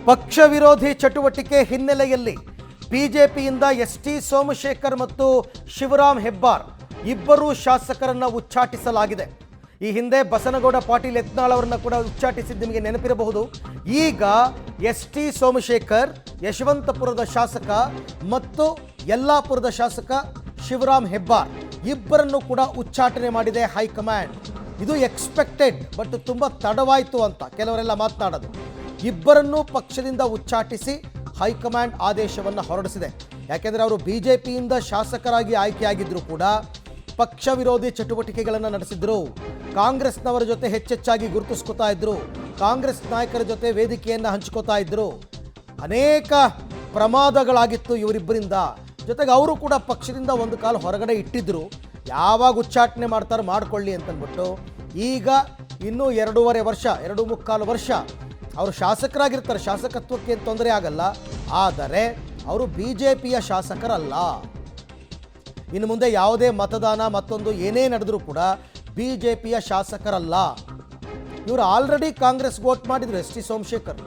ಪಕ್ಷ ವಿರೋಧಿ ಚಟುವಟಿಕೆ ಹಿನ್ನೆಲೆಯಲ್ಲಿ ಬಿಜೆಪಿಯಿಂದ ಎಸ್ಟಿ ಸೋಮಶೇಖರ್ ಮತ್ತು ಶಿವರಾಮ್ ಹೆಬ್ಬಾರ್ ಇಬ್ಬರು ಶಾಸಕರನ್ನು ಉಚ್ಚಾಟಿಸಲಾಗಿದೆ. ಈ ಹಿಂದೆ ಬಸನಗೌಡ ಪಾಟೀಲ್ ಯತ್ನಾಳ್ ಅವರನ್ನು ಕೂಡ ಉಚ್ಚಾಟಿಸಿದ್ದು ನಿಮಗೆ ನೆನಪಿರಬಹುದು. ಈಗ ಎಸ್ಟಿ ಸೋಮಶೇಖರ್ ಯಶವಂತಪುರದ ಶಾಸಕ ಮತ್ತು ಯಲ್ಲಾಪುರದ ಶಾಸಕ ಶಿವರಾಮ್ ಹೆಬ್ಬಾರ್ ಇಬ್ಬರನ್ನು ಕೂಡ ಉಚ್ಚಾಟನೆ ಮಾಡಿದೆ ಹೈಕಮಾಂಡ್. ಇದು ಎಕ್ಸ್ಪೆಕ್ಟೆಡ್, ಬಟ್ ತುಂಬ ತಡವಾಯಿತು ಅಂತ ಕೆಲವರೆಲ್ಲ ಮಾತನಾಡೋದು. ಇಬ್ಬರನ್ನೂ ಪಕ್ಷದಿಂದ ಉಚ್ಚಾಟಿಸಿ ಹೈಕಮಾಂಡ್ ಆದೇಶವನ್ನು ಹೊರಡಿಸಿದೆ. ಯಾಕೆಂದರೆ ಅವರು ಬಿಜೆಪಿಯಿಂದ ಶಾಸಕರಾಗಿ ಆಯ್ಕೆಯಾಗಿದ್ದರೂ ಕೂಡ ಪಕ್ಷ ವಿರೋಧಿ ಚಟುವಟಿಕೆಗಳನ್ನು ನಡೆಸಿದ್ರು. ಕಾಂಗ್ರೆಸ್ನವರ ಜೊತೆ ಹೆಚ್ಚೆಚ್ಚಾಗಿ ಗುರುತಿಸ್ಕೊತಾ ಇದ್ರು. ಕಾಂಗ್ರೆಸ್ ನಾಯಕರ ಜೊತೆ ವೇದಿಕೆಯನ್ನು ಹಂಚ್ಕೋತಾ ಇದ್ರು. ಅನೇಕ ಪ್ರಮಾದಗಳಾಗಿತ್ತು ಇವರಿಬ್ಬರಿಂದ. ಜೊತೆಗೆ ಅವರು ಕೂಡ ಪಕ್ಷದಿಂದ ಒಂದು ಕಾಲ ಹೊರಗಡೆ ಇಟ್ಟಿದ್ರು. ಯಾವಾಗ ಉಚ್ಚಾಟನೆ ಮಾಡ್ತಾರೆ ಮಾಡಿಕೊಳ್ಳಿ ಅಂತಂದ್ಬಿಟ್ಟು ಈಗ ಇನ್ನೂ 2.25 ವರ್ಷ ಅವರು ಶಾಸಕರಾಗಿರ್ತಾರೆ. ಶಾಸಕತ್ವಕ್ಕೆ ಏನು ತೊಂದರೆ ಆಗಲ್ಲ. ಆದರೆ ಅವರು ಬಿಜೆಪಿಯ ಶಾಸಕರಲ್ಲ. ಇನ್ನು ಮುಂದೆ ಯಾವುದೇ ಮತದಾನ ಮತ್ತೊಂದು ಏನೇ ನಡೆದರೂ ಕೂಡ ಬಿಜೆಪಿಯ ಶಾಸಕರಲ್ಲ. ಇವರು ಆಲ್ರೆಡಿ ಕಾಂಗ್ರೆಸ್ ವೋಟ್ ಮಾಡಿದ್ರು. S T Somashekar